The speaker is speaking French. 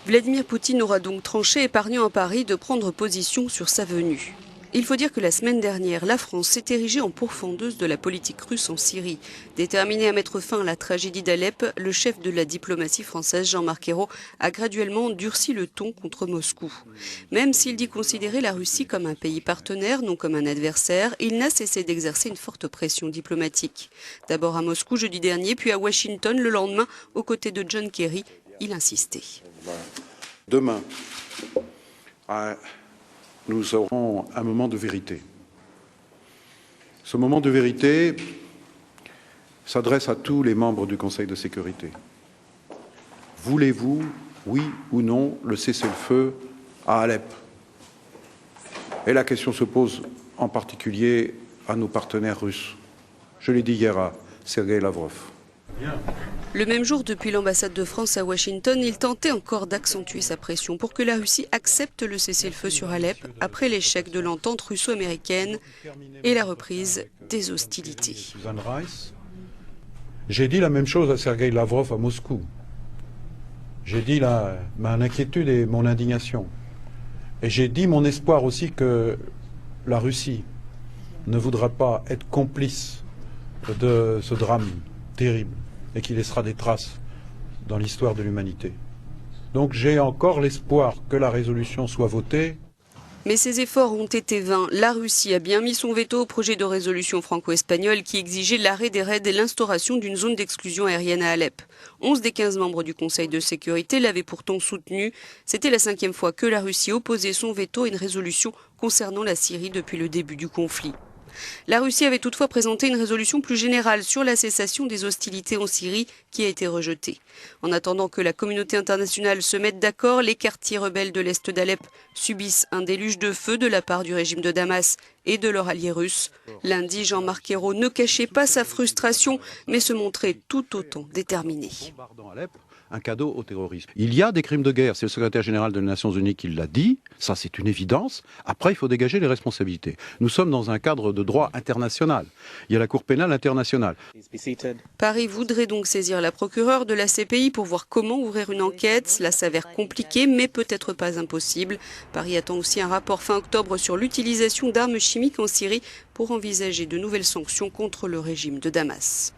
Vladimir Poutine aura donc tranché, épargnant à Paris de prendre position sur sa venue. Il faut dire que la semaine dernière, la France s'est érigée en pourfendeuse de la politique russe en Syrie. Déterminé à mettre fin à la tragédie d'Alep, le chef de la diplomatie française, Jean-Marc Ayrault, a graduellement durci le ton contre Moscou. Même s'il dit considérer la Russie comme un pays partenaire, non comme un adversaire, il n'a cessé d'exercer une forte pression diplomatique. D'abord à Moscou jeudi dernier, puis à Washington le lendemain, aux côtés de John Kerry, il insistait. Demain, nous aurons un moment de vérité. Ce moment de vérité s'adresse à tous les membres du Conseil de sécurité. Voulez-vous, oui ou non, le cessez-le-feu à Alep? Et la question se pose en particulier à nos partenaires russes. Je l'ai dit hier à Sergueï Lavrov. Le même jour, depuis l'ambassade de France à Washington, il tentait encore d'accentuer sa pression pour que la Russie accepte le cessez-le-feu sur Alep après l'échec de l'entente russo-américaine et la reprise des hostilités. J'ai dit la même chose à Sergueï Lavrov à Moscou. J'ai dit ma inquiétude et mon indignation. Et j'ai dit mon espoir aussi que la Russie ne voudra pas être complice de ce drame terrible et qui laissera des traces dans l'histoire de l'humanité. Donc j'ai encore l'espoir que la résolution soit votée. Mais ces efforts ont été vains. La Russie a bien mis son veto au projet de résolution franco-espagnole qui exigeait l'arrêt des raids et l'instauration d'une zone d'exclusion aérienne à Alep. 11 des 15 membres du Conseil de sécurité l'avaient pourtant soutenu. C'était la 5e fois que la Russie opposait son veto à une résolution concernant la Syrie depuis le début du conflit. La Russie avait toutefois présenté une résolution plus générale sur la cessation des hostilités en Syrie qui a été rejetée. En attendant que la communauté internationale se mette d'accord, les quartiers rebelles de l'est d'Alep subissent un déluge de feu de la part du régime de Damas et de leurs alliés russes. Lundi, Jean-Marc Ayrault ne cachait pas sa frustration, mais se montrait tout autant déterminé. Un cadeau aux terroristes. Il y a des crimes de guerre, c'est le secrétaire général des Nations Unies qui l'a dit, ça c'est une évidence. Après, il faut dégager les responsabilités. Nous sommes dans un cadre de droit international. Il y a la Cour pénale internationale. Paris voudrait donc saisir la procureure de la CPI pour voir comment ouvrir une enquête. Cela s'avère compliqué, mais peut-être pas impossible. Paris attend aussi un rapport fin octobre sur l'utilisation d'armes chimiques en Syrie pour envisager de nouvelles sanctions contre le régime de Damas.